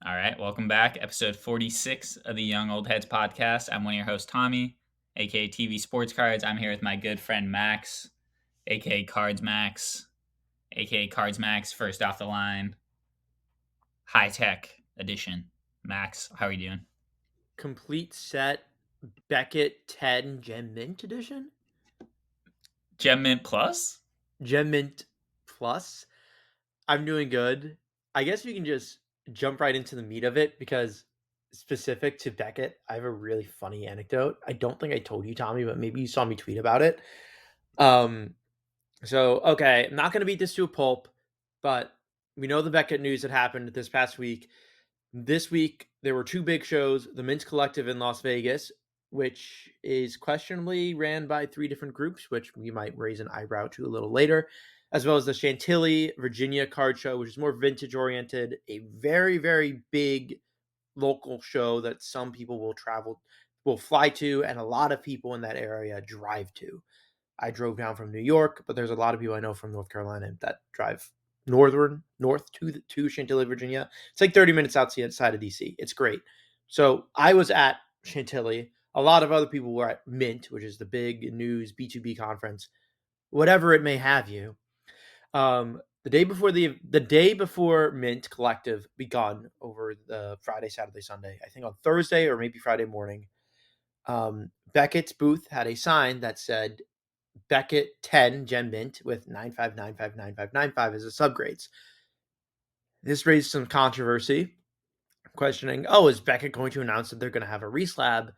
All right, welcome back. Episode 46 of the Young Old Heads podcast. I'm one of your hosts, Tommy, aka TV Sports Cards. I'm here with my good friend Max, aka Cards Max, aka Cards Max, first off the line, high tech edition. Max, how are you doing? Complete set Beckett 10 Gem Mint edition? Gem Mint Plus? Gem Mint Plus? I'm doing good. I guess we can just jump right into the meat of it because specific to Beckett, I have a really funny anecdote. I don't think I told you, Tommy, but maybe you saw me tweet about it. Um, okay, I'm not going to beat this to a pulp, but we know the Beckett news that happened this past week. This week, there were two big shows: the Mint Collective in Las Vegas, which is questionably ran by three different groups, which we might raise an eyebrow to a little later, as well as the Chantilly, Virginia Card Show, which is more vintage oriented, a very, very big local show that some people will fly to, and a lot of people in that area drive to. I drove down from New York, but there's a lot of people I know from North Carolina that drive north to Chantilly, Virginia. It's like 30 minutes outside of DC. It's great. So I was at Chantilly. A lot of other people were at Mint, which is the big news B2B conference, whatever it may have you. The day before Mint Collective begun over the Friday, Saturday, Sunday, I think on Thursday or maybe Friday morning, Beckett's booth had a sign that said Beckett 10 Gem Mint with 95959595 as the subgrades. This raised some controversy, questioning, is Beckett going to announce that they're going to have a reslab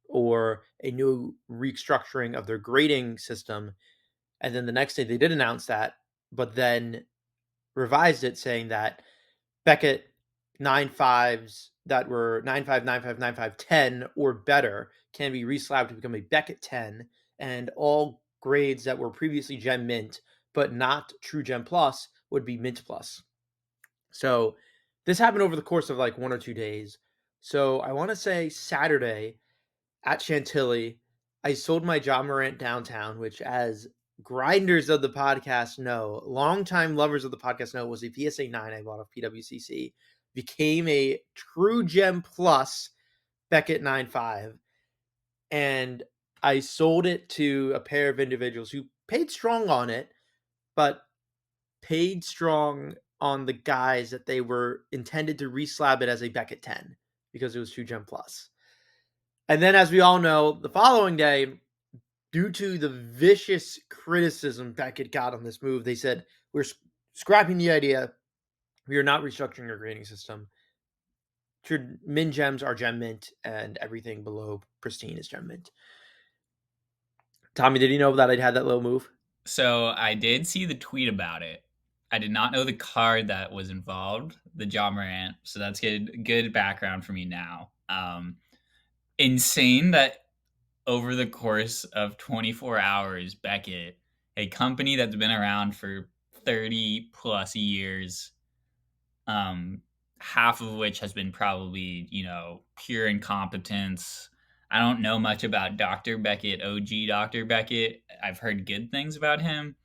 or a new restructuring of their grading system? And then the next day they did announce that, but then revised it saying that Beckett 9.5s that were 9.5, 9.5, 9.5, 10 or better can be reslabbed to become a Beckett 10, and all grades that were previously Gem Mint but not True Gem Plus would be Mint Plus. So this happened over the course of like 1 or 2 days. So I want to say Saturday at Chantilly, I sold my John Morant downtown, which, as grinders of the podcast know, longtime lovers of the podcast know, was a PSA 9 I bought off PWCC, became a True Gem Plus Beckett 9.5, and I sold it to a pair of individuals who paid strong on it, but paid strong on the guys that they were intended to reslab it as a Beckett 10 because it was True Gem Plus. And then, as we all know, the following day, due to the vicious criticism Beckett got on this move, they said, we're scrapping the idea. We are not restructuring our grading system. Min gems are Gem Mint, and everything below pristine is Gem Mint. Tommy, did you know that I'd had that little move? So I did see the tweet about it. I did not know the card that was involved, the John Morant. So that's good background for me now. Insane that over the course of 24 hours, Beckett, a company that's been around for 30 plus years, half of which has been probably, pure incompetence. I don't know much about Dr. Beckett, OG Dr. Beckett. I've heard good things about him.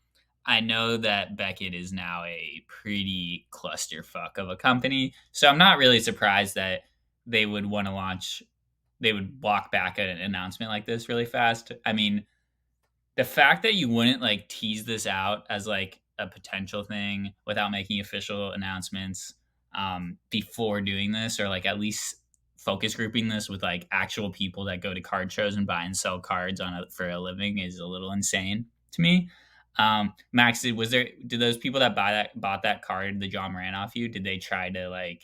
I know that Beckett is now a pretty clusterfuck of a company. So I'm not really surprised that they would want to launch, they would walk back an announcement like this really fast. I mean, the fact that you wouldn't like tease this out as like a potential thing without making official announcements before doing this, or like at least focus grouping this with like actual people that go to card shows and buy and sell cards for a living is a little insane to me. Max, did those people that bought that card, the John Moran off you, did they try to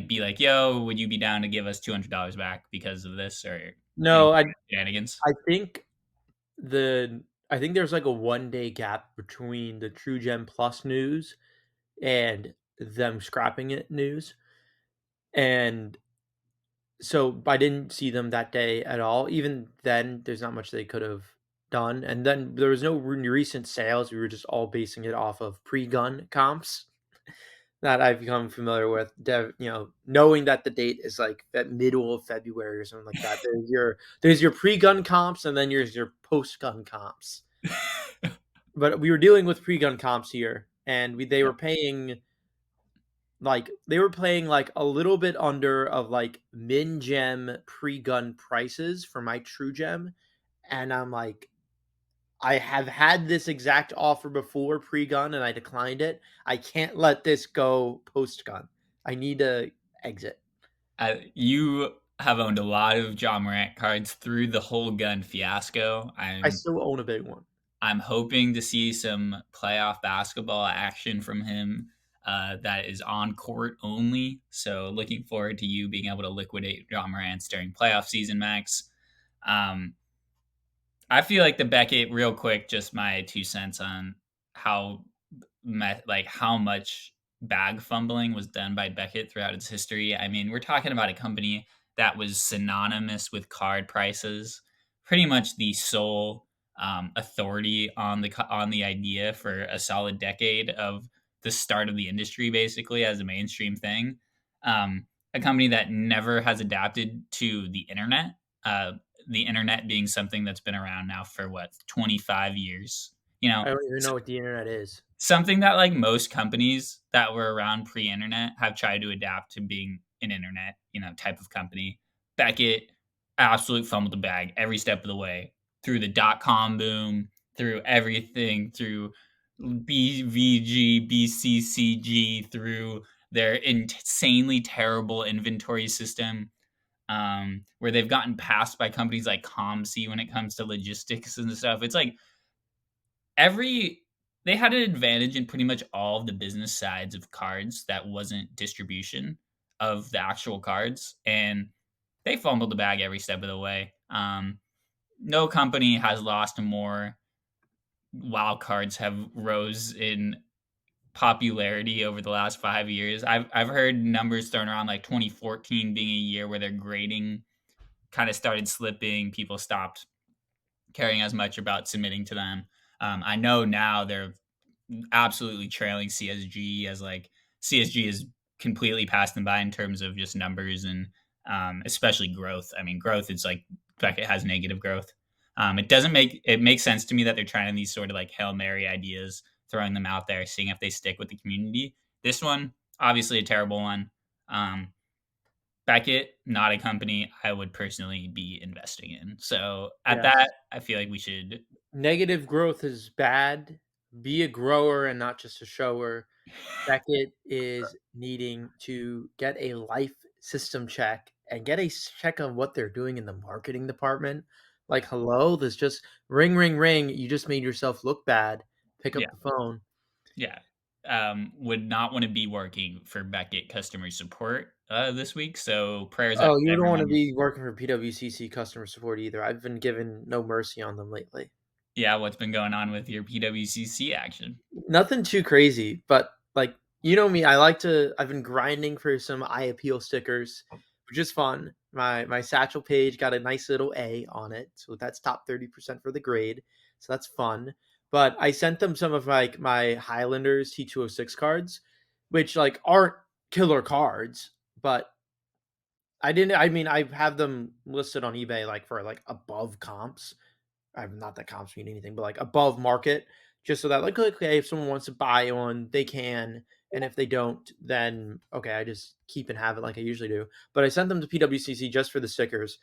be like, yo, would you be down to give us $200 back because of this, or any No, shenanigans? I think I think there's like a 1 day gap between the True Gem Plus news and them scrapping it news. And so I didn't see them that day at all. Even then, there's not much they could have done. And then there was no recent sales. We were just all basing it off of pre-gun comps that I've become familiar with. Knowing that the date is like that middle of February or something like that. There's your pre-gun comps, and then there's your post-gun comps. But we were dealing with pre-gun comps here, and they were paying like they were playing like a little bit under of like min gem pre-gun prices for my true gem, and I'm like, I have had this exact offer before pre-gun and I declined it. I can't let this go post-gun. I need to exit. You have owned a lot of John Morant cards through the whole gun fiasco. I I'm still own a big one. I'm hoping to see some playoff basketball action from him that is on court only. So looking forward to you being able to liquidate John Morant during playoff season, Max. Um, I feel like the Beckett, real quick, just my 2 cents on how like how much bag fumbling was done by Beckett throughout its history. I mean, we're talking about a company that was synonymous with card prices, pretty much the sole authority on the idea for a solid decade of the start of the industry, basically as a mainstream thing. A company that never has adapted to the internet. The internet being something that's been around now for what 25 years. You know, I don't even know what the internet is. something that like most companies that were around pre-internet have tried to adapt to being an internet, type of company. Beckett absolute fumbled the bag every step of the way through the .com boom, through everything, through BVG, BCCG, through their insanely terrible inventory system, where they've gotten passed by companies like ComC when it comes to logistics and stuff. It's like every they had an advantage in pretty much all of the business sides of cards that wasn't distribution of the actual cards, and they fumbled the bag every step of the way. No company has lost more wild cards have rose in popularity over the last 5 years. I've heard numbers thrown around like 2014 being a year where their grading kind of started slipping. People stopped caring as much about submitting to them. I know now they're absolutely trailing CSG as like CSG is completely passed them by in terms of just numbers and especially growth. I mean, growth is like Beckett has negative growth. It makes sense to me that they're trying these sort of like Hail Mary ideas, throwing them out there, seeing if they stick with the community. This one, obviously a terrible one. Um, Beckett, not a company I would personally be investing in. So at that, Yes. I feel like we should. Negative growth is bad. Be a grower and not just a shower. Beckett is needing to get a life system check and get a check on what they're doing in the marketing department. Like, hello, there's just ring, ring, ring. You just made yourself look bad. Pick Yeah, up the phone. yeah. Would not want to be working for Beckett customer support this week. So prayers up Oh, to you don't want to everyone. be working for PWCC customer support either. I've been given no mercy on them lately. Yeah, what's been going on with your PWCC action? Nothing too crazy, but like you know me, I've been grinding for some eye appeal stickers, which is fun. My satchel page got a nice little A on it, so that's top 30% for the grade. So that's fun. But I sent them some of like my Highlanders T206 cards, which like aren't killer cards, but I mean I have them listed on eBay like for like above comps. I'm not that comps mean anything, but like above market, just so that like okay, if someone wants to buy one, they can, and if they don't, then okay, I just keep and have it like I usually do. But I sent them to PWCC just for the stickers,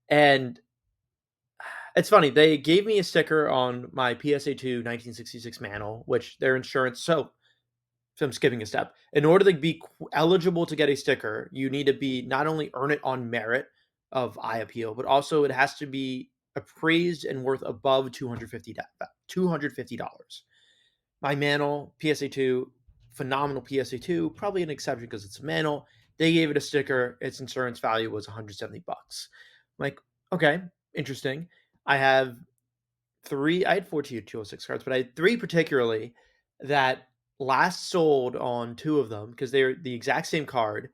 and it's funny they gave me a sticker on my PSA2 1966 Mantle, which their insurance. So I'm skipping a step. In order to be eligible to get a sticker, you need to be not only earn it on merit of eye appeal, but also it has to be appraised and worth above $250. My Mantle PSA2, phenomenal PSA2, probably an exception because it's a Mantle. They gave it a sticker. Its insurance value was $170. I'm like, okay, interesting. I have three. I had 206 cards, but I had three particularly that last sold on two of them because they're the exact same card.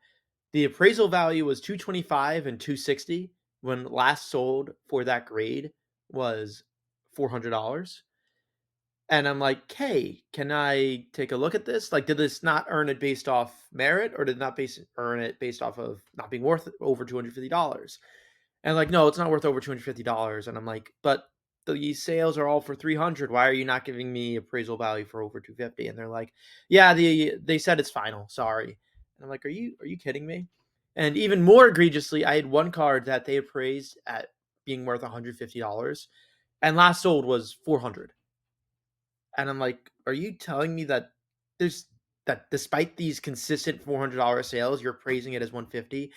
The appraisal value was 225 and 260 when last sold for that grade was $400. And I'm like, hey, can I take a look at this? Like, did this not earn it based off merit, or did not earn it based off of not being worth over $250? And like, no, it's not worth over $250. And I'm like, but these sales are all for 300. Why are you not giving me appraisal value for over 250? And they're like, yeah, they said it's final. Sorry. And I'm like, are you kidding me? And even more egregiously, I had one card that they appraised at being worth $150 and last sold was 400. And I'm like, are you telling me that there's that despite these consistent $400 sales, you're praising it as 150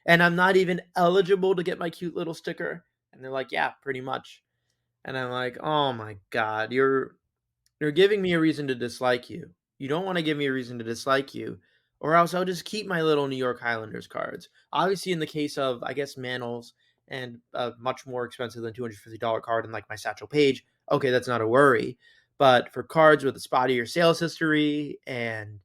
and I'm not even eligible to get my cute little sticker? And they're like, yeah, pretty much. And I'm like, oh my god, you're giving me a reason to dislike you. You don't want to give me a reason to dislike you, or else I'll just keep my little New York Highlanders cards. Obviously, in the case of, I guess, Manals and a much more expensive than $250 card in like my Satchel Page, okay, that's not a worry. But for cards with a spottier sales history and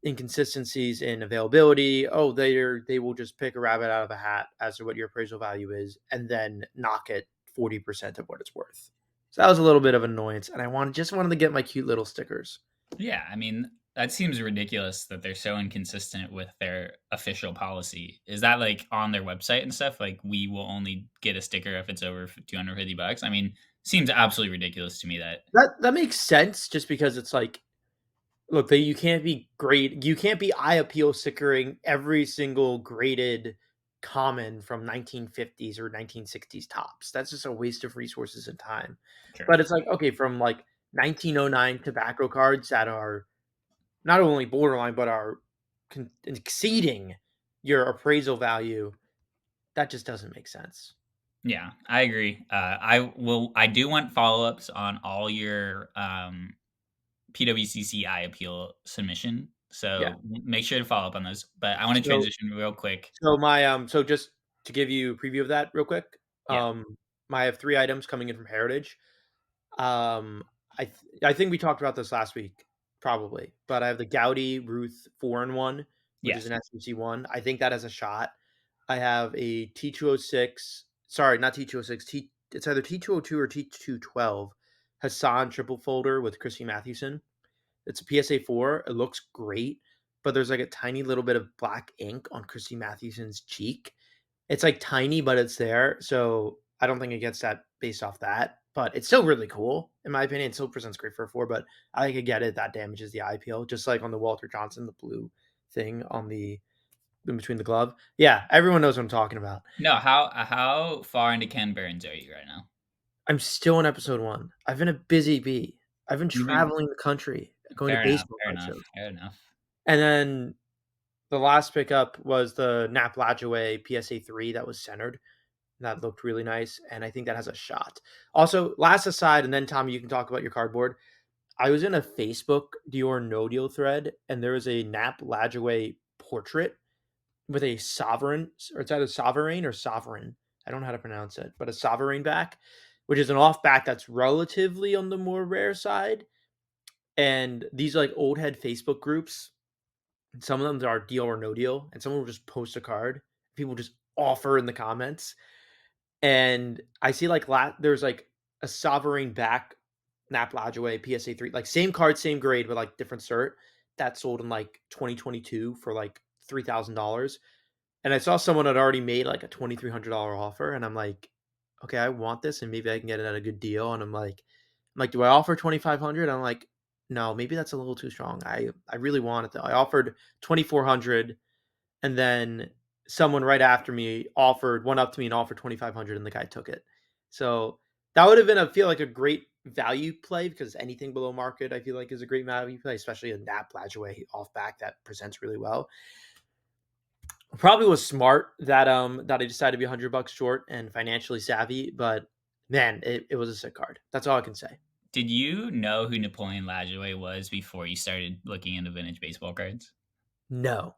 inconsistencies in availability, oh, they will just pick a rabbit out of a hat as to what your appraisal value is and then knock it 40% of what it's worth. So that was a little bit of annoyance, and just wanted to get my cute little stickers. Yeah, I mean, that seems ridiculous that they're so inconsistent with their official policy. Is that like on their website and stuff? Like, we will only get a sticker if it's over $250. I mean, seems absolutely ridiculous to me that. That makes sense just because it's like, look, you can't be great. You can't be eye appeal stickering every single graded common from 1950s or 1960s tops. That's just a waste of resources and time. Sure. But it's like, okay, from like 1909 tobacco cards that are not only borderline but are exceeding your appraisal value, that just doesn't make sense. Yeah, I agree. I do want follow ups on all your PWCC eye appeal submission. Yeah. So make sure to follow up on those. But I want to So transition real quick. so just to give you a preview of that real quick, Yeah. um, I have 3 items coming in from Heritage. Um, I think we talked about this last week, probably, but I have the Gaudy Ruth 4-in-1, which is Yes. an SBC one. I think that has a shot. I have a T206, sorry, not T206, it's either T202 or T212 Hassan triple folder with Chrissy Mathewson. It's a PSA 4. It looks great, but there's like a tiny little bit of black ink on Chrissy Mathewson's cheek. It's like tiny, but it's there. So I don't think it gets that based off that. But it's still really cool, in my opinion. It still presents great for a 4, but I could get it. That damages the eye peel, just like on the Walter Johnson, the blue thing on the in between the glove. Yeah, everyone knows what I'm talking about. No, how far into Ken Burns are you right now? I'm still on episode 1. I've been a busy bee. I've been You've been traveling the country, going to fair enough, baseball fair card enough, shows. fair enough. And then the last pickup was the Nap Lajaway PSA 3 that was centered. That looked really nice, and I think that has a shot. Also, last aside, and then Tommy, you can talk about your cardboard. I was in a Facebook Deal or No Deal thread, and there was a Nap Lajaway portrait with a sovereign, or it's either sovereign or sovereign. I don't know how to pronounce it, but a sovereign back, which is an off back that's relatively on the more rare side. And these like old head Facebook groups, some of them are deal or no deal, and someone will just post a card. People just offer in the comments. And I see like there's like a sovereign back Nap Lodgeway PSA 3, like same card, same grade, but like different cert that sold in like 2022 for like $3,000. And I saw someone had already made like a $2,300 offer, and I'm like, okay, I want this, and maybe I can get it at a good deal. And I'm like, do I offer 2,500? I'm like, no, maybe that's a little too strong. I really want it though. I offered 2,400, and then someone right after me offered one up to me and offered 2,500, and the guy took it. So that would have been, I feel like, a great value play because anything below market, I feel like, is a great value play, especially a Nap Lajaway off back that presents really well. Probably was smart that I decided to be $100 short and financially savvy, but man, it was a sick card. That's all I can say. Did you know who Napoleon Lajoie was before you started looking into vintage baseball cards? No.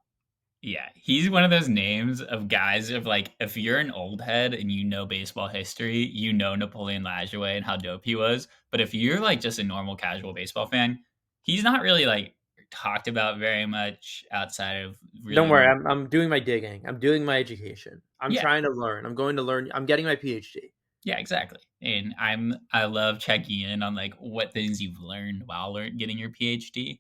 Yeah, he's one of those names of guys of like, if you're an old head and you know baseball history, you know Napoleon Lajoie and how dope he was. But if you're like just a normal casual baseball fan, he's not really like talked about very much outside of Don't really worry, more. I'm doing my digging. I'm doing my education. I'm Yeah, trying to learn. I'm going to learn. I'm getting my PhD. yeah, exactly. And I love checking in on like what things you've learned while getting your PhD.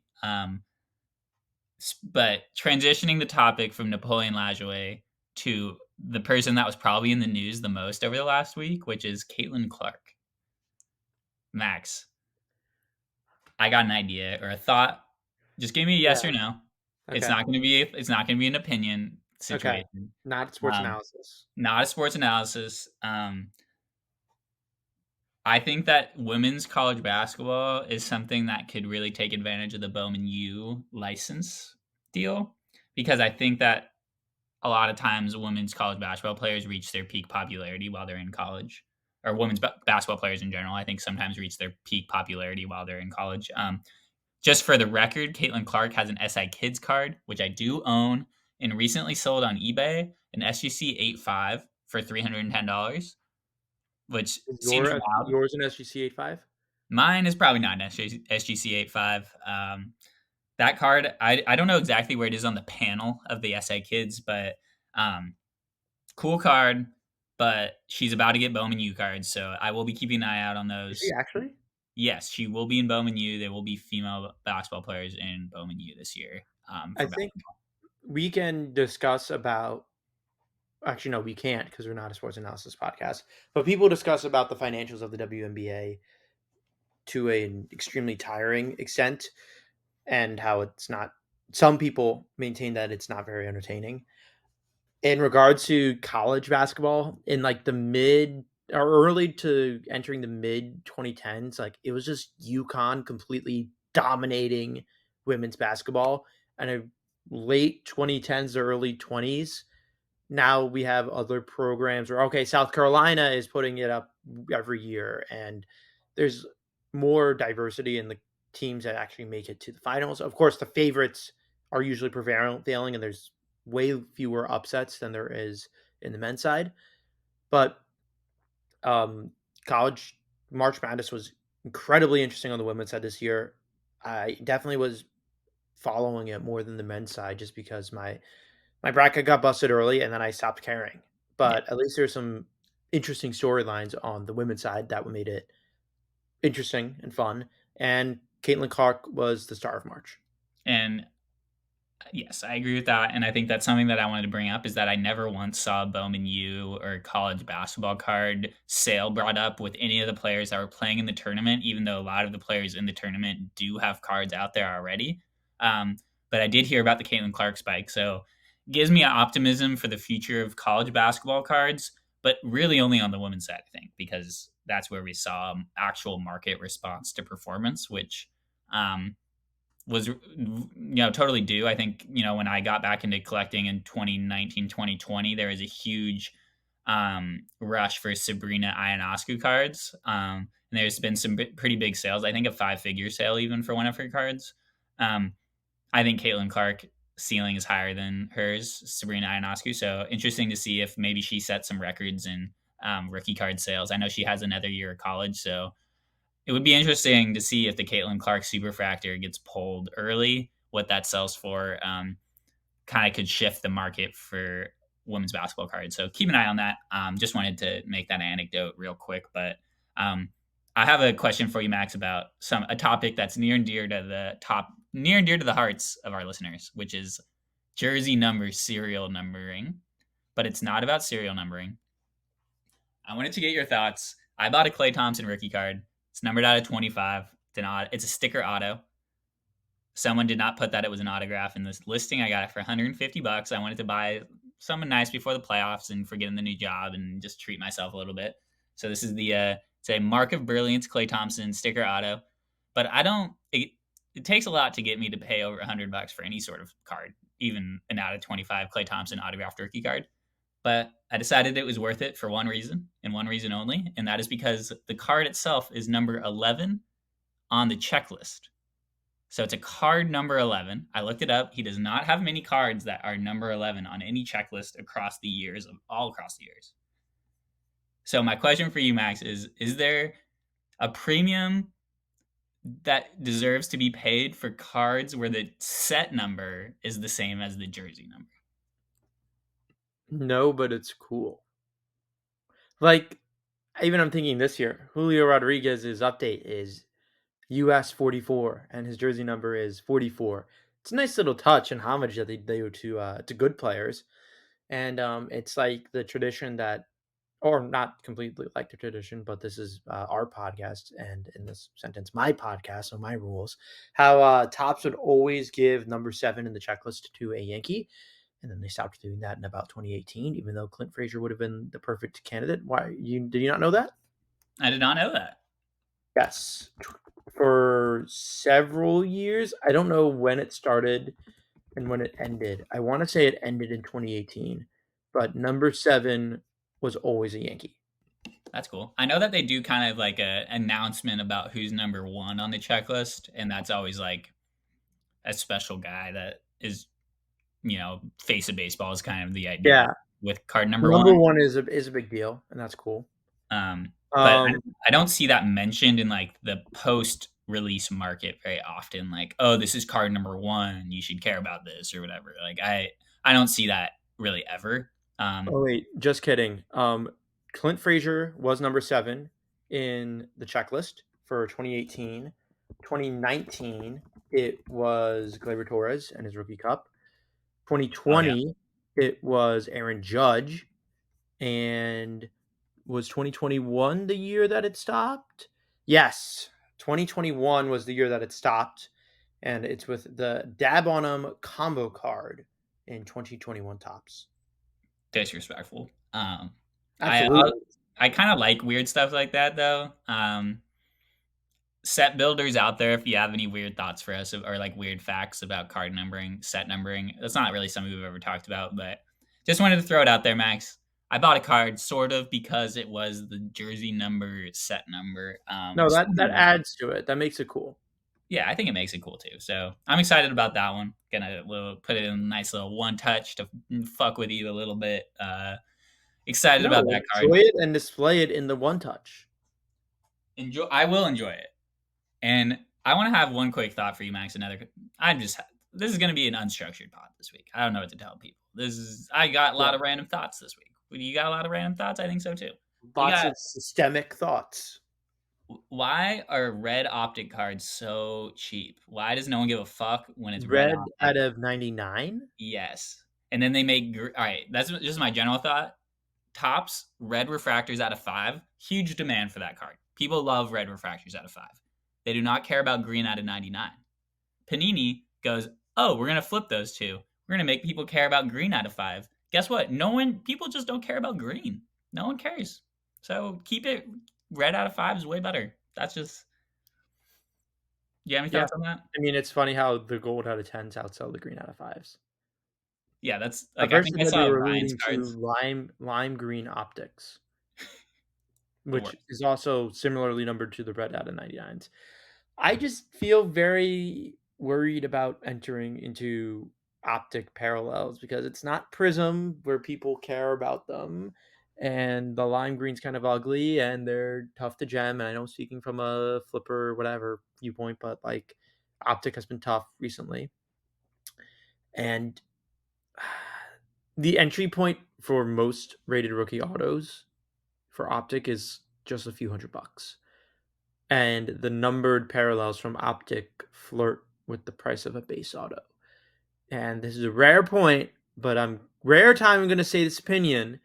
But transitioning the topic from Napoleon Lajoie to the person that was probably in the news the most over the last week, which is Caitlin Clark. Max, I got an idea or a thought. Just give me a Yeah. yes or no. Okay. It's not gonna be an opinion Okay. situation. Not sports Um, analysis. Not a sports analysis. I think that women's college basketball is something that could really take advantage of the Bowman U license deal because I think that a lot of times women's college basketball players reach their peak popularity while they're in college, or women's basketball players in general. I think sometimes reach their peak popularity while they're in college. Just for the record, Caitlin Clark has an SI Kids card, which I do own, and recently sold on eBay an SGC 85 for $310, which Is seems wild. yours an SGC 85? Mine is probably not an SGC 85. That card, I don't know exactly where it is on the panel of the SI Kids, but um, cool card. But she's about to get Bowman U cards, so I will be keeping an eye out on Is she those. actually? Yes, she will be in Bowman U. There will be female basketball players in Bowman U this year I for think basketball. we can discuss about actually no, we can't because we're not a sports analysis podcast. But people discuss about the financials of the WNBA to an extremely tiring extent and how it's not some people maintain that it's not very entertaining. In regards to college basketball in like the mid or early to entering the mid 2010s, like it was just UConn completely dominating women's basketball. And in late 2010s or early 20s, now we have other programs where okay, South Carolina is putting it up every year, and there's more diversity in the teams that actually make it to the finals. Of course, the favorites are usually prevailing, and there's way fewer upsets than there is in the men's side. But um, college March Madness was incredibly interesting on the women's side this year. I definitely was following it more than the men's side just because my bracket got busted early and then I stopped caring. Yeah, But at least there's some interesting storylines on the women's side that made it interesting and fun. And Caitlin Clark was the star of March. and yes, I agree with that, and I think that's something that I wanted to bring up is that I never once saw a Bowman U or college basketball card sale brought up with any of the players that were playing in the tournament, even though a lot of the players in the tournament do have cards out there already. Um, but I did hear about the Caitlin Clark spike, so it gives me optimism for the future of college basketball cards, but really only on the women's side, I think, because that's where we saw actual market response to performance, which was totally due. I think when I got back into collecting in 2019, 2020, there was a huge rush for Sabrina Ionescu cards, and there's been some pretty big sales. I think a 5-figure sale even for one of her cards. um, I think Caitlin Clark ceiling is higher than hers, Sabrina Ionescu, so interesting to see if maybe she sets some records in rookie card sales. I know she has another year of college, so it would be interesting to see if the Caitlin Clark Superfractor gets pulled early, what that sells for. Kind of could shift the market for women's basketball cards. So keep an eye on that. Just wanted to make that anecdote real quick, but um, I have a question for you, Max, about a topic that's near and dear to the hearts of our listeners, which is jersey number serial numbering. But it's not about serial numbering. I wanted to get your thoughts. I bought a Clay Thompson rookie card. It's numbered out of 25. It's a sticker auto. Someone did not put that it was an autograph in this listing. I got it for 150 bucks. I wanted to buy something nice before the playoffs and for getting the new job and just treat myself a little bit. So this is the it's a Mark of Brilliance Clay Thompson sticker auto. But I don't it takes a lot to get me to pay over 100 bucks for any sort of card, even an out of 25 Clay Thompson autographed rookie card. But I decided it was worth it for one reason and one reason only, and that is because the card itself is number 11 on the checklist. So it's a card number 11. I looked it up. He does not have many cards that are number 11 on any checklist across the years, all across the years. So my question for you, Max, is there a premium that deserves to be paid for cards where the set number is the same as the jersey number? No, but it's cool. Like even I'm thinking this year, Julio Rodriguez's update is US 44 and his jersey number is 44. It's a nice little touch and homage that they do to good players. And it's like the tradition that or not completely like the tradition, but this is our podcast, and in this sentence, my podcast, so my rules. How Tops would always give number 7 in the checklist to a Yankee, and then they stopped doing that in about 2018. Even though Clint Frazier would have been the perfect candidate. Why you did you not know that? I did not know that. Yes, for several years. I don't know when it started and when it ended. I want to say it ended in 2018, but number 7 was always a Yankee. That's cool. I know that they do kind of like a announcement about who's number one on the checklist, and that's always like a special guy that is, face of baseball is kind of the idea Yeah, with card number number one. 1 is a big deal, and that's cool. But Um, I don't see that mentioned in like the post release market very often. Like, oh, this is card number one. You should care about this or whatever. Like, I don't see that really ever. oh wait, just kidding. Clint Frazier was number 7 in the checklist for 2018. 2019, it was Gleyber Torres and his rookie cup. Oh yeah, 2020, it was Aaron Judge, and was 2021 the year that it stopped? Yes, 2021 was the year that it stopped, and it's with the Dab on 'em combo card in 2021 Tops. disrespectful. I Absolutely. I kind of like weird stuff like that though. Set builders out there, if you have any weird thoughts for us or like weird facts about card numbering, set numbering, that's not really something we've ever talked about, but just wanted to throw it out there, Max. I bought a card sort of because it was the jersey number set number. No, Just that adds to it. That makes it cool. yeah, I think it makes it cool too. So I'm excited about that one. Gonna put it in a nice little one touch to fuck with you a little bit. Excited about No, that card. enjoy it and display it in the one touch. Enjoy. I will enjoy it. And I want to have one quick thought for you, Max. This is going to be an unstructured pod this week. I don't know what to tell people. I got a Yeah. lot of random thoughts this week. You got a lot of random thoughts? I think so too. You Lots got of systemic thoughts. Why are red optic cards so cheap? Why does no one give a fuck when it's red Red optic? out of 99? Yes. And then they make all right. That's just my general thought. Tops red refractors out of 5. Huge demand for that card. People love red refractors out of 5. They do not care about green out of 99. Panini goes, oh, we're gonna flip those two. We're gonna make people care about green out of 5. Guess what? People just don't care about green. No one cares. So keep it red out of 5 is way better. That's just. You have any Yeah. thoughts on that? I mean, it's funny how the gold out of 10s outsell the green out of 5s. Yeah, that's At like I first, think I I thought you saw were Ryan's alluding to cards. lime green optics, The which worst. is also similarly numbered to the red out of 99s. I just feel very worried about entering into optic parallels because it's not Prism where people care about them, and the lime green's kind of ugly and they're tough to gem. And I know speaking from a flipper whatever viewpoint, but like optic has been tough recently, and the entry point for most rated rookie autos for optic is just a few $100, and the numbered parallels from optic flirt with the price of a base auto. And this is a rare point, but rare time I'm going to say this opinion.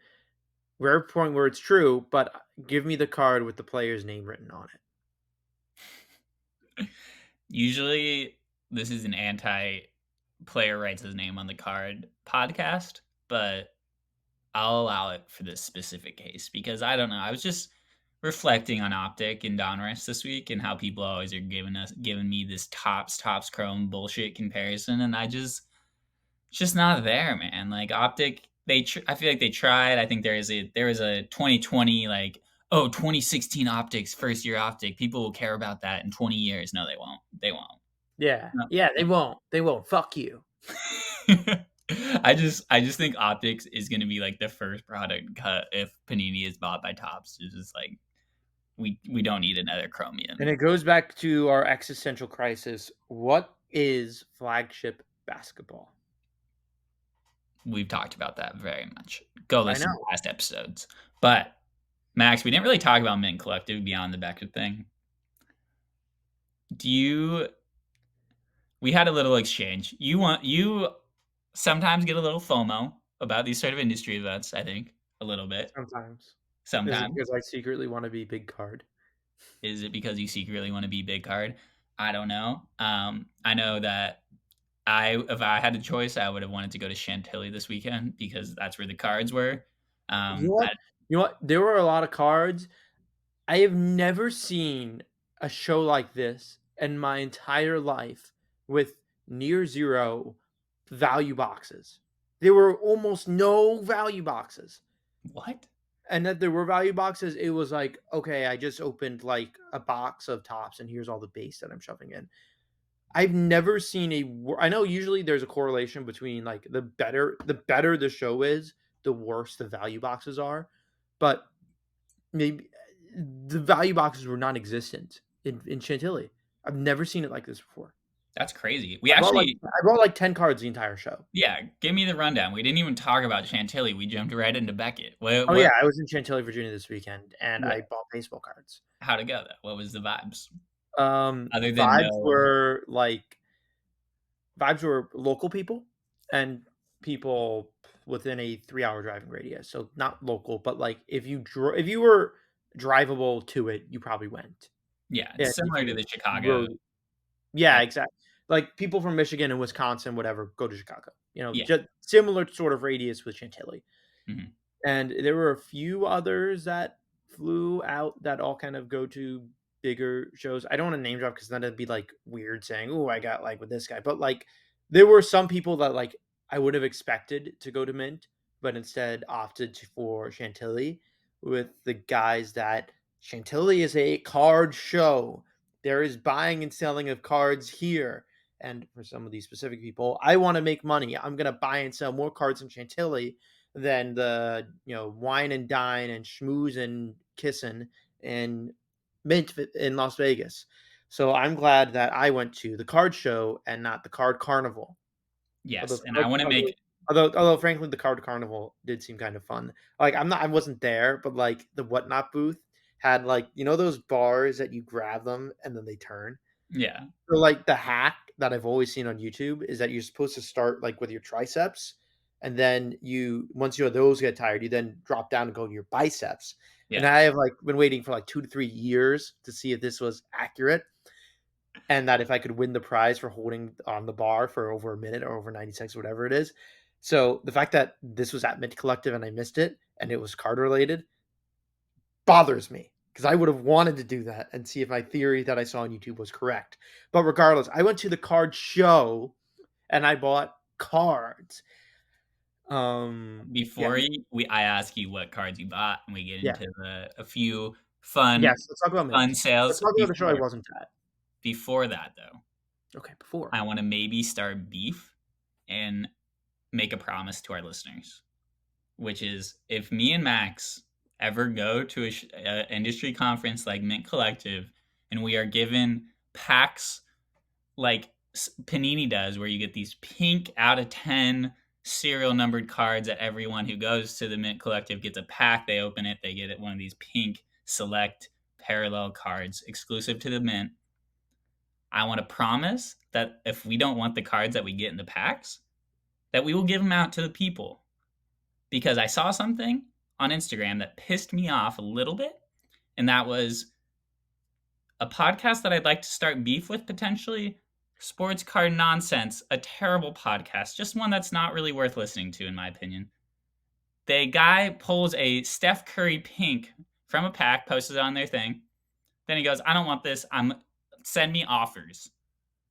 Rare point where it's true, but give me the card with the player's name written on it. Usually, this is an anti player writes his name on the card podcast, but I'll allow it for this specific case because I don't know. I was just reflecting on Optic and Donruss this week and how people always are giving me this tops chrome bullshit comparison, and it's just not there, man. Like Optic, I feel like they tried. I think there is a 2020 like, oh, 2016 Optics first year Optic. People will care about that in 20 years. No, they won't. They won't. Yeah. No. Yeah, they won't. They won't. Fuck you. I just think optics is going to be like the first product cut if Panini is bought by Tops. It's just like we don't need another And Chromium. it goes back to our existential crisis. What is flagship basketball? We've talked about that very much. Go I listen to know. past episodes. But Max, we didn't really talk about Mint Collective beyond the Beckett thing. Do you? We had a little exchange. You sometimes get a little FOMO about these sort of industry events. I think a little bit. Sometimes. Is it sometimes. because I secretly wanna be big card? Is it because you secretly want to be big card? I don't know. I know that if I had a choice, I would have wanted to go to Chantilly this weekend because that's where the cards were. You know I what? You know what? There were a lot of cards. I have never seen a show like this in my entire life with near 0 value boxes. There were almost no value boxes, what? and that there were value boxes, it was like, "Okay, I just opened, like, a box of tops, and here's all the base that I'm shoving in." I've never seen I know usually there's a correlation between, like, the better the show is, the worse the value boxes are, but maybe the value boxes were non-existent in Chantilly. I've never seen it like this before. That's crazy. We actually, I bought, like, 10 cards the entire show. yeah. Give me the rundown. We didn't even talk about Chantilly. We jumped right into Beckett. What? Oh, yeah, What? I was in Chantilly, Virginia this weekend, and Yeah. I bought baseball cards. How'd it go though? What was the vibes? Other than Vibes no, were, like vibes were local people and people within a 3-hour driving radius, so not local, but, like, if you were drivable to it, you probably went. yeah, Yeah, it's if similar to you the Chicago. were Yeah, I, exactly. Like, people from Michigan and Wisconsin, whatever, go to Chicago, yeah. just similar sort of radius with Chantilly. Mhm. And there were a few others that flew out that all kind of go to bigger shows. I don't wanna name drop because then it'd be, like, weird saying, "Oh, I got, like, with this guy," but, like, there were some people that, like, I would have expected to go to Mint, but instead opted for Chantilly with the guys that Chantilly is a card show. There is buying and selling of cards here, and for some of these specific people, I wanna make money. I'm gonna buy and sell more cards in Chantilly than the wine and dine and schmooze and kissing in Mint in Las Vegas. So I'm glad that I went to the card show and not the card carnival. Although Yes, the and I card, want to although, make. although frankly the card carnival did seem kind of fun. Like I wasn't there, but like the whatnot booth had like those bars that you grab them and then they turn. Yeah, So, like, the hack that I've always seen on YouTube is that you're supposed to start, like, with your triceps, and then once those get tired, you then drop down and go to your biceps. And yeah, I have, like, been waiting for, like, 2 to 3 years to see if this was accurate, and that if I could win the prize for holding on the bar for over a minute or over 90 seconds, whatever it is. So, the fact that this was at Mint Collective and I missed it, and it was card related, bothers me because I would have wanted to do that and see if my theory that I saw on YouTube was correct. But regardless, I went to the card show and I bought cards. Yeah, I ask you what cards you bought, and we get yeah, into a few fun yes. Let's talk about fun Mint. Let's sales. talk about the show I wasn't at. Before that though, Okay, before. I want to maybe start beef and make a promise to our listeners, which is if me and Max ever go to a industry conference like Mint Collective, and we are given packs like Panini does, where you get these pink out of 10 serial numbered cards that everyone who goes to the Mint Collective gets a pack. They open it, they get it one of these pink select parallel cards exclusive to the Mint. I want to promise that if we don't want the cards that we get in the packs, that we will give them out to the people. Because I saw something on Instagram that pissed me off a little bit, and that was a podcast that I'd like to start beef with potentially. Sports Card Nonsense, a terrible podcast, just one that's not really worth listening to, in my opinion. The guy pulls a Steph Curry pink from a pack, posts it on their thing. Then he goes, I don't want this. Send me offers.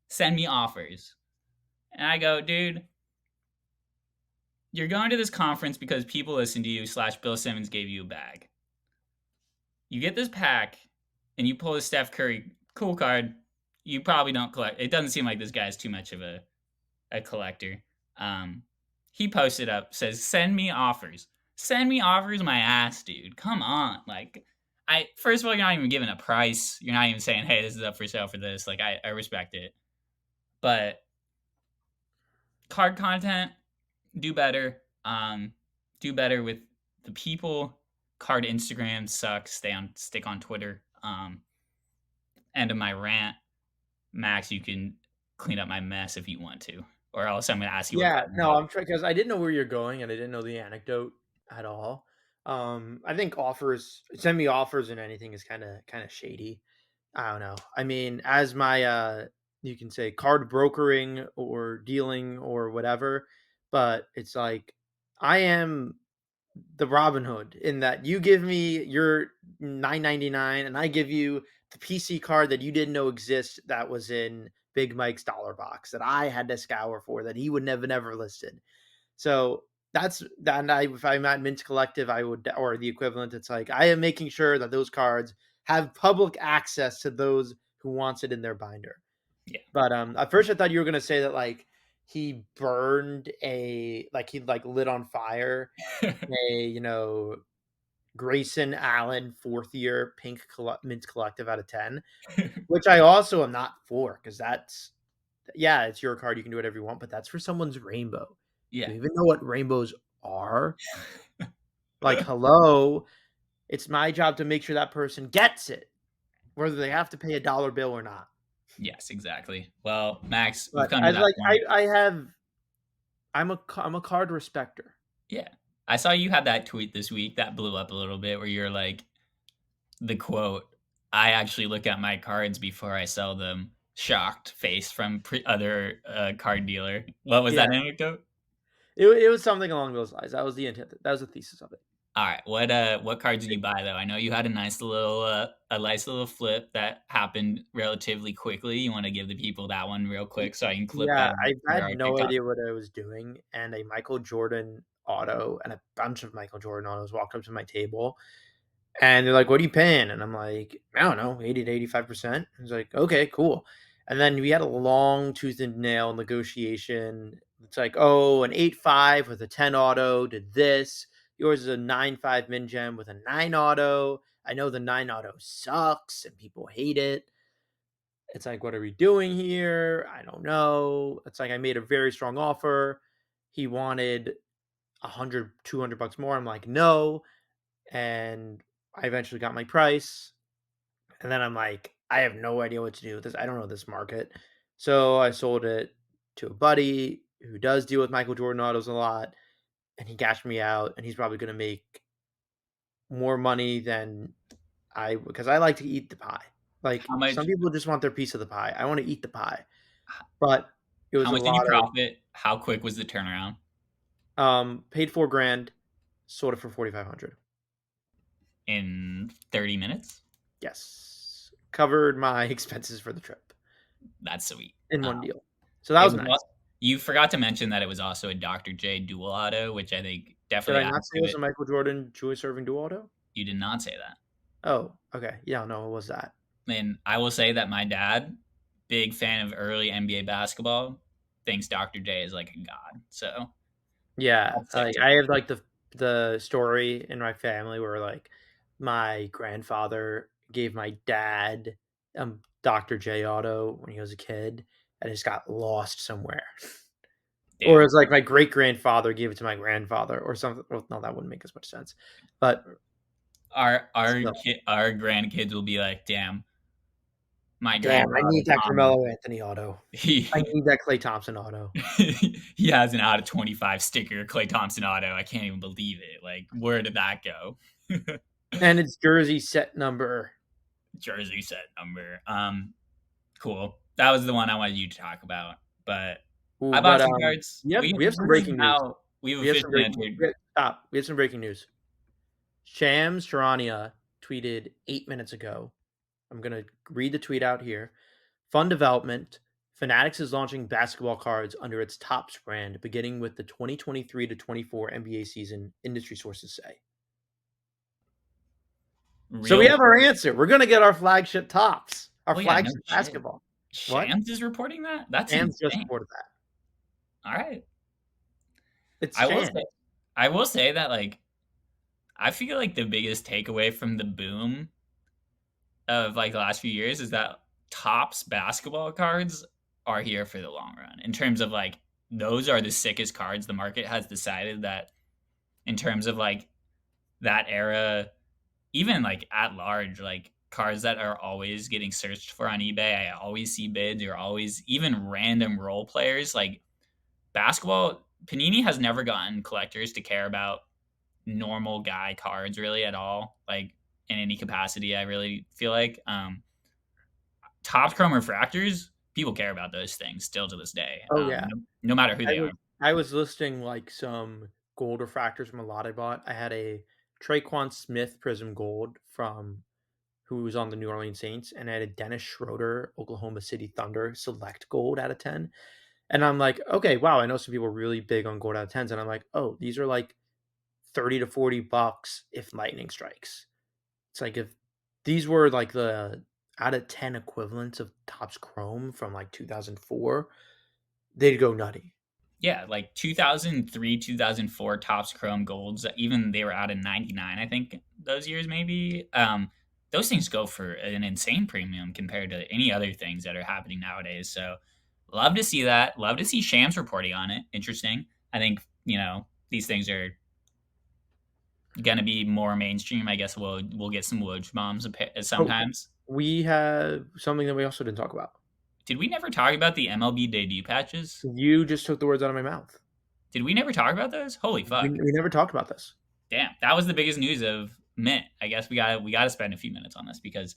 Send me offers. And I go, dude, you're going to this conference because people listen to you / Bill Simmons gave you a bag. You get this pack and you pull a Steph Curry cool card. You probably don't collect. It doesn't seem like this guy's too much of a collector. He posted up, says, send me offers. Send me offers my ass, dude. Come on. Like, first of all, you're not even giving a price. You're not even saying, hey, this is up for sale for this. Like, I respect it. But card content, do better. Do better with the people. Card Instagram sucks. Stick on Twitter. End of my rant. Max, you can clean up my mess if you want to, or else I'm going to ask you what Yeah, card you no, bought. I'm trying because I didn't know where you're going and I didn't know the anecdote at all. I think offers send me offers and anything is kind of shady. I don't know. I mean, as my you can say card brokering or dealing or whatever, but it's like I am the Robin Hood in that you give me your 9.99 and I give you the PC card that you didn't know exist that was in Big Mike's dollar box that I had to scour for that he would never listed. So that's that. And if I'm at Mint Collective, I would, or the equivalent. It's like I am making sure that those cards have public access to those who wants it in their binder. Yeah. But at first I thought you were gonna say that like he burned like he like lit on fire a Grayson Allen fourth year Mint Collective out of 10, which I also am not for because that's yeah, it's your card. You can do whatever you want, but that's for someone's rainbow. Do Yeah. you even know what rainbows are? Like, hello, it's my job to make sure that person gets it, whether they have to pay a dollar bill or not. Yes, exactly. Well, Max, we've But come to as that like point. I have, I'm a card respecter. Yeah. I saw you had that tweet this week that blew up a little bit where you're like, the quote, I actually look at my cards before I sell them. Shocked face from other card dealer. What was Yeah, that anecdote? it was something along those lines. That was the intent. That was the thesis of it. All right. What cards did you buy though? I know you had a nice little flip that happened relatively quickly. You want to give the people that one real quick so I can clip that Yeah, up I for had our no TikTok? idea what I was doing, and a Michael Jordan auto and a bunch of Michael Jordan autos walked up to my table, and they're like, "What are you paying?" And I'm like, "I don't know, 80 to 85%." He's like, "Okay, cool." And then we had a long tooth and nail negotiation. It's like, "Oh, an 8.5 with a 10 auto did this. Yours is a 9.5 min gem with a 9 auto. I know the 9 auto sucks and people hate it." It's like, "What are we doing here? I don't know." It's like I made a very strong offer. He wanted 100, 200 bucks more. I'm like, "No." And I eventually got my price. And then I'm like, I have no idea what to do with this. I don't know this market. So I sold it to a buddy who does deal with Michael Jordan autos a lot. And he cashed me out. And he's probably going to make more money than because I like to eat the pie. Like How some much people just want their piece of the pie. I want to eat the pie. But it was how a much did you lot of profit? How quick was the turnaround? paid 4 grand, sold it for 4,500. In 30 minutes? Yes. Covered my expenses for the trip That's sweet. in Uh, one deal. So that it was was nice. you forgot to mention that it was also a Dr. J dual auto, which I think Did definitely I not adds say it to was it. a Michael Jordan Jewish serving duo auto? You did not say that. Oh, okay. Yeah, no, what was that? And I will say that my dad, big fan of early NBA basketball, thinks Dr. J is like a god. So Yeah, that's sick like to I know. have like the story in my family where like my grandfather gave my dad Dr. J auto when he was a kid and it just got lost somewhere. Or Damn. it's like my great grandfather gave it to my grandfather or something. Well, no, that wouldn't make as much sense. But still, Our grandkids will be like, damn, my damn, I grandfather need that Tom, Carmelo Anthony auto. I he need that Clay Thompson auto. he has an out of 25 sticker Clay Thompson auto. I can't even believe it. Like, where did that go? And it's jersey set number. Jersey set number. Cool. That was the one I wanted you to talk about. But Ooh, I bought but some cards. we have some This is breaking news. now we've We have some officially breaking. entered. Stop. We have some breaking news. Shams Charania tweeted 8 minutes ago. I'm gonna read the tweet out here. Fun development. Fanatics is launching basketball cards under its Topps brand, beginning with the 2023 to 24 NBA season. Industry sources say. So we Real. have our answer. We're gonna get our flagship Topps, our Oh yeah, no flagship shit. basketball. What? Shams is reporting that. That's Shams just insane. reported that. All right. It's I will Shams. say. I will say that like I feel like the biggest takeaway from the boom of like the last few years is that Topps basketball cards are here for the long run. In terms of like those are the sickest cards. The market has decided that in terms of like that era, even like at large, like cards that are always getting searched for on eBay. I always see bids or always even random role players like basketball. Panini has never gotten collectors to care about normal guy cards really at all, like in any capacity. I really feel like top chrome refractors, people care about those things still to this day, Oh, yeah. no matter who I they are. was I was listing, like, some gold refractors from a lot I bought. I had a Traquan Smith Prism Gold from who was on the New Orleans Saints, and I had a Dennis Schroeder Oklahoma City Thunder Select Gold out of 10, and I'm like, "Okay, wow, I know some people are really big on gold out of 10s," and I'm like, "Oh, these are, like, 30 to 40 bucks if lightning strikes." It's like if these were, like, the out of 10 equivalents of Topps Chrome from, like, 2004, they'd go nutty. Yeah, like 2003, 2004 Topps Chrome Golds, even they were out in 99, I think those years maybe. Those things go for an insane premium compared to any other things that are happening nowadays. So, love to see that. Love to see Shams reporting on it. Interesting. I think, these things are going to be more mainstream. I guess we'll get some Woj bombs Oh, sometimes. we have something that we also didn't talk about. Did we never talk about the MLB debut patches? You just took the words out of my mouth. Did we never talk about those? Holy We fuck. we never talked about this. Damn, that was the biggest news of Mint. I guess we got to spend a few minutes on this because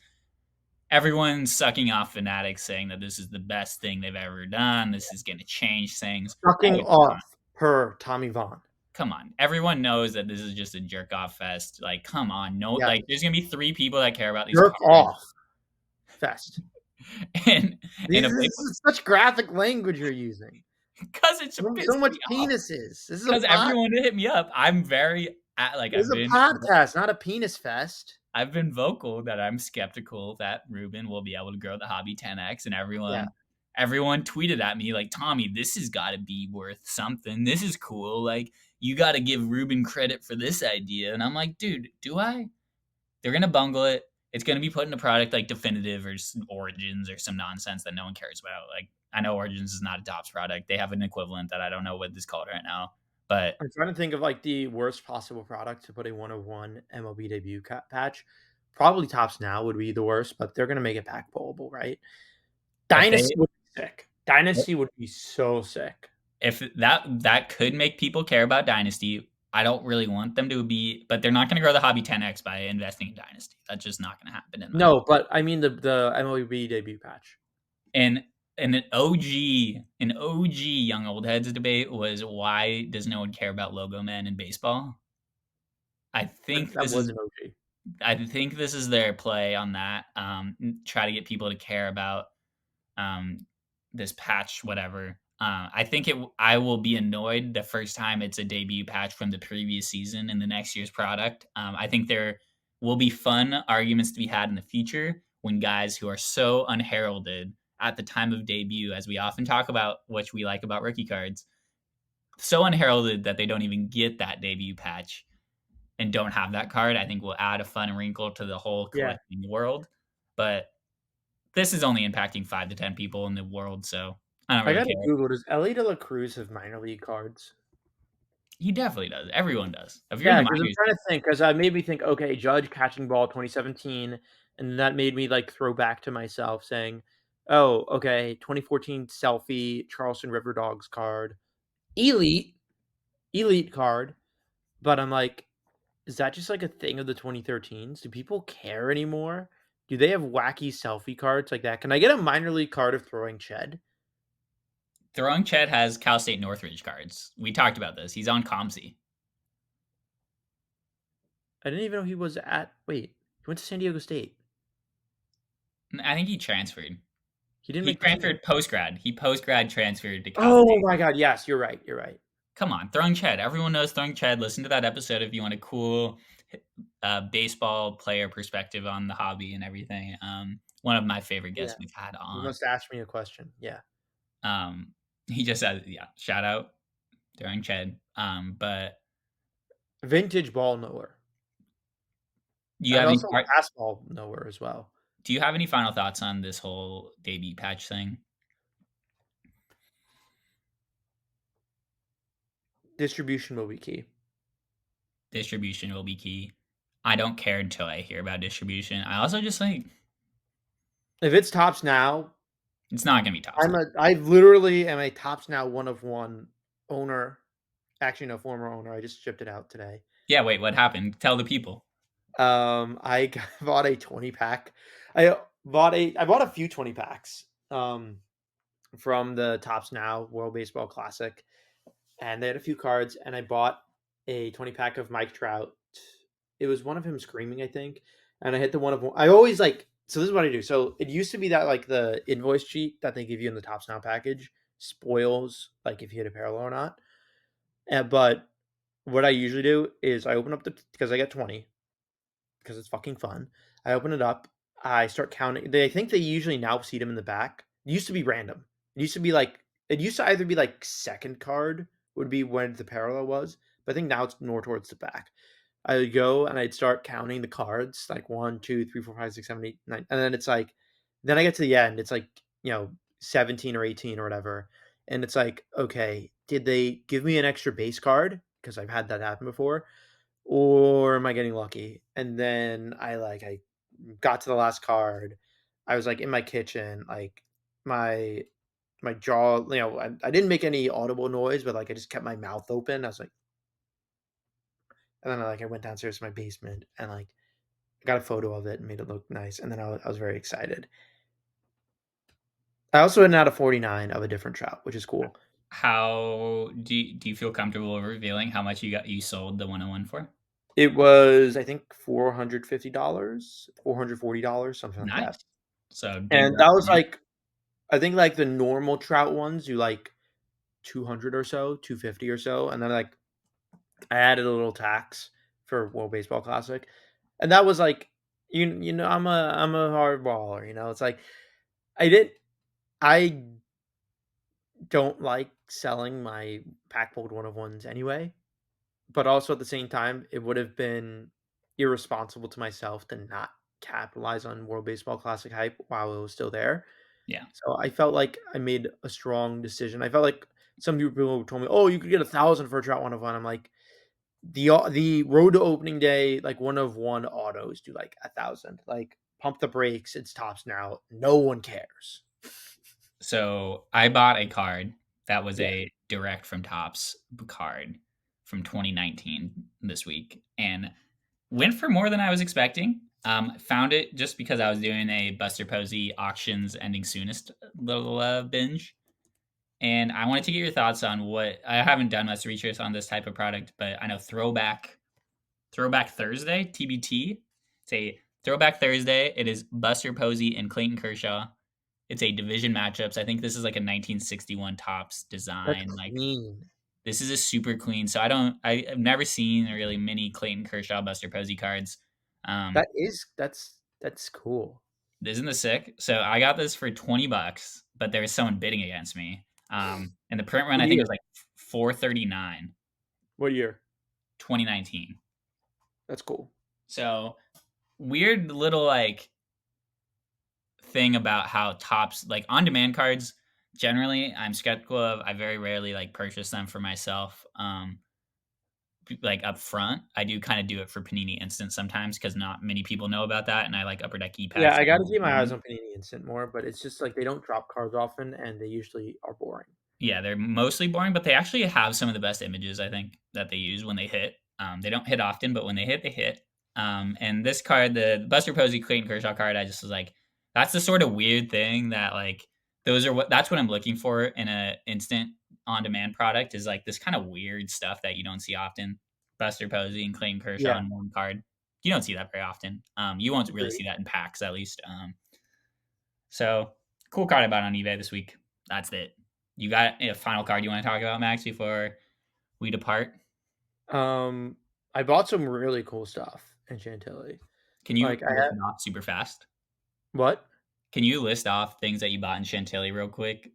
everyone's sucking off Fanatics saying that this is the best thing they've ever done. This is going to change things. Sucking Oh, come on. off per Tommy Vaughn. Come on. Everyone knows that this is just a jerk off fest. Like, come on. No, Yes. like, there's going to be three people that care about these Jerk cards. off fest. And, This and if they, is such graphic language you're using. because it's So pissing much me off. penises. Because everyone hit me up. I'm very, like, This is a podcast, not a penis fest. I've been vocal that I'm skeptical that Ruben will be able to grow the hobby 10x, and Yeah. everyone tweeted at me like, Tommy, this has got to be worth something. This is cool. Like, you got to give Ruben credit for this idea. And I'm like, dude, do I? They're gonna bungle it. It's gonna be put in a product like Definitive or Origins or some nonsense that no one cares about. Like, I know Origins is not a Topps product. They have an equivalent that I don't know what it's called right now. But I'm trying to think of, like, the worst possible product to put a 1/1 MLB debut patch. Probably Topps Now would be the worst, but they're gonna make it pack pullable, right? if they Dynasty would be sick. Dynasty would be so sick. if that could make people care about Dynasty. I don't really want them to be, but they're not going to grow the hobby 10x by investing in Dynasty. That's just not going to happen in my opinion. No, but I mean the MLB debut patch. And an OG young old heads debate was, why does no one care about logo men in baseball? I think That this is was an OG. I think this is their play on that. Try to get people to care about um, this patch, whatever. I think I will be annoyed the first time it's a debut patch from the previous season in the next year's product. I think there will be fun arguments to be had in the future when guys who are so unheralded at the time of debut, as we often talk about, which we like about rookie cards, so unheralded that they don't even get that debut patch and don't have that card, I think will add a fun wrinkle to the whole Yeah. collecting world. But this is only impacting 5 to 10 people in the world, so I don't I really gotta care. Google, does Ellie De La Cruz have minor league cards? He definitely does. Everyone does. If you're in Yeah, the because 'cause I'm minors, trying to think, because that made me think, okay, Judge catching ball 2017, and that made me, like, throw back to myself saying, "Oh, okay, 2014 selfie, Charleston River Dogs card, elite, elite card," but I'm like, is that just, like, a thing of the 2013s? Do people care anymore? Do they have wacky selfie cards like that? Can I get a minor league card of throwing Ched? Throwing Chet has Cal State Northridge cards. We talked about this. He's on COMC. I didn't even know he was at wait, he went to San Diego State. I think he transferred. He didn't He make the team. transferred post grad. He post grad transferred to Cal Oh State. my god, yes, you're right, you're right. Come on, Throwing Ched. Everyone knows Throwing Ched. Listen to that episode if you want a cool baseball player perspective on the hobby and everything. One of my favorite Yeah, guests we've had you on. must ask me a question, yeah. He just says, yeah, shout out Throwing Ched. But Vintage ball knower. do you And have any also fastball knower as well. do you have any final thoughts on this whole debut patch thing? Distribution will be key. Distribution will be key. I don't care until I hear about distribution. I also just like, If it's Topps Now, it's not gonna be tops now. I literally am a Topps Now 1 of 1 owner. Actually, no, former owner. I just shipped it out today. Yeah, wait, what happened? Tell the people. Bought a 20 pack. I bought a few 20 packs from the Tops Now World Baseball Classic, and they had a few cards, and I bought a 20 pack of Mike Trout. It was one of him screaming, I think, and I hit the one of I always like. So this is what I do. So it used to be that like the invoice sheet that they give you in the Tops Now package spoils like if you hit a parallel or not. But what I usually do is I open up the because I get 20 because it's fucking fun. I open it up. I start counting. They I think they usually now seat them in the back. It used to be random. It used to be like it used to either be like second card would be when the parallel was, but I think now it's more towards the back. I would go and I'd start counting the cards like 1, 2, 3, 4, 5, 6, 7, 8, 9, and then it's like, then I get to the end. It's like 17 or 18 or whatever, and it's like, okay, did they give me an extra base card because I've had that happen before, or am I getting lucky? And then I got to the last card. I was like in my kitchen, like my my jaw, I didn't make any audible noise, but like I just kept my mouth open. I was like, and then I went downstairs to my basement and like got a photo of it and made it look nice. And then I was very excited. I also had an out of 49 of a different trout, which is cool. How do you feel comfortable revealing how much you sold the 101 for? It was, I think, $450, $440, something like Nice. that. So big And bucks that was for you. like, I think like the normal trout ones, you like 200 or so, 250 or so. And then like I added a little tax for World Baseball Classic. And that was like, I'm a hard baller, It's like I don't like selling my pack pulled one of ones anyway. But also at the same time, it would have been irresponsible to myself to not capitalize on World Baseball Classic hype while it was still there. Yeah. So I felt like I made a strong decision. I felt like some people told me, "Oh, you could get 1,000 for a Trout one of one." I'm like, the road to opening day, like one of one autos do like 1,000. Like pump the brakes. It's Tops Now. No one cares. So I bought a card that was Yeah, a direct from Topps card from 2019 this week and went for more than I was expecting. Found it just because I was doing a Buster Posey auctions ending soonest little binge. And I wanted to get your thoughts on what I haven't done much research on this type of product, but I know Throwback Thursday, TBT. It's a Throwback Thursday. It is Buster Posey and Clayton Kershaw. It's a division matchups. I think this is like a 1961 Tops that's design. Like clean. this is a super clean. So I've never seen really many Clayton Kershaw Buster Posey cards. Um, That's cool. isn't this sick? So I got this for 20 bucks, but there was someone bidding against me. And the print run What I think it year? was like 439, What year? 2019. That's cool. So weird little like thing about how Tops like on demand cards generally I'm skeptical of. I very rarely like purchase them for myself. Like up front, I do kind of do it for Panini Instant sometimes because not many people know about that, and I like Upper Deck E Yeah, packs. I gotta keep my eyes on Panini Instant more, but it's just like they don't drop cards often, and they usually are boring. Yeah, they're mostly boring, but they actually have some of the best images I think that they use when they hit. They don't hit often, but when they hit, they hit. And this card, the Buster Posey Clayton Kershaw card, I just was like, that's the sort of weird thing that like that's what I'm looking for in a instant on demand product is like this kind of weird stuff that you don't see often. Buster Posey and Clayton Kershaw Yeah, in one card. You don't see that very often. You won't really agreed. see that in packs at least. So cool card I bought on eBay this week. That's it. You got a final card you want to talk about, Max, before we depart? Um, I bought some really cool stuff in Chantilly. Can you Like I list have it off super fast? what? Can you list off things that you bought in Chantilly real quick?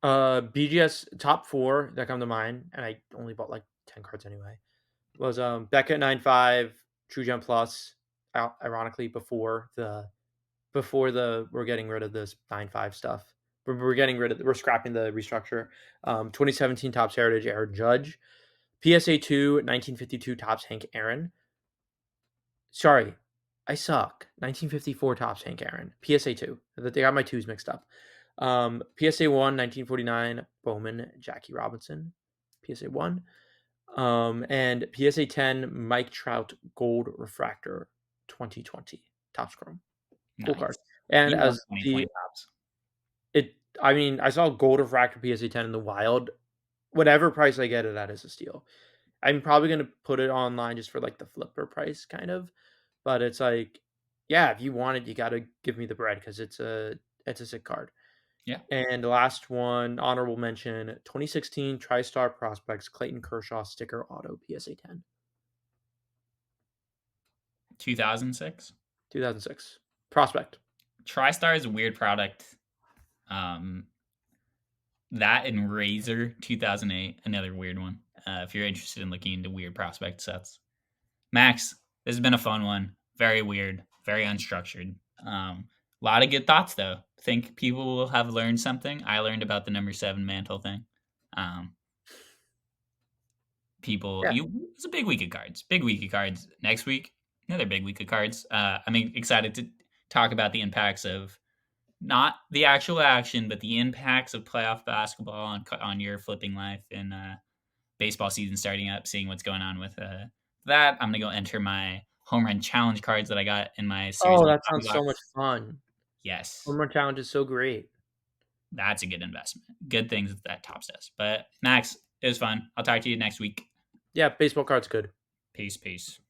BGS top four that come to mind, and I only bought like 10 cards anyway. Was Beckett 9.5, True Gem Plus. Ironically, before the we're getting rid of this 9.5 stuff. We're scrapping the restructure. 2017 Topps Heritage Aaron Judge. PSA 2 1952 Topps Hank Aaron. Sorry, I suck. 1954 Topps Hank Aaron. PSA 2. They got my twos mixed up. PSA 1 1949 Bowman Jackie Robinson. PSA 1. And PSA 10 Mike Trout Gold Refractor 2020 Topps Chrome. Cool card. Nice. And You love as 2020 the tops. it I mean, I saw Gold Refractor PSA 10 in the wild. Whatever price I get it at is a steal. I'm probably gonna put it online just for like the flipper price kind of. But it's like, yeah, if you want it, you gotta give me the bread because it's a sick card. Yeah. And the last one, honorable mention, 2016 TriStar Prospects Clayton Kershaw sticker auto PSA 10, 2006. 2006 Prospect. TriStar is a weird product. Um, that and Razor 2008, another weird one. If you're interested in looking into weird prospect sets. Max, this has been a fun one. Very weird, very unstructured. A lot of good thoughts though. Think people will have learned something. I learned about the number 7 mantle thing. Um, Yeah. it's a big week of cards. Big week of cards. Next week, another big week of cards. I'm excited to talk about the impacts of not the actual action, but the impacts of playoff basketball on your flipping life and baseball season starting up. Seeing what's going on with that. I'm gonna go enter my home run challenge cards that I got in my series Oh, one that hobby sounds so much box. fun. Yes, Home run challenge is so great. that's a good investment. Good things that Top says. But Max, it was fun. I'll talk to you next week. Yeah, baseball card's good. Peace, peace.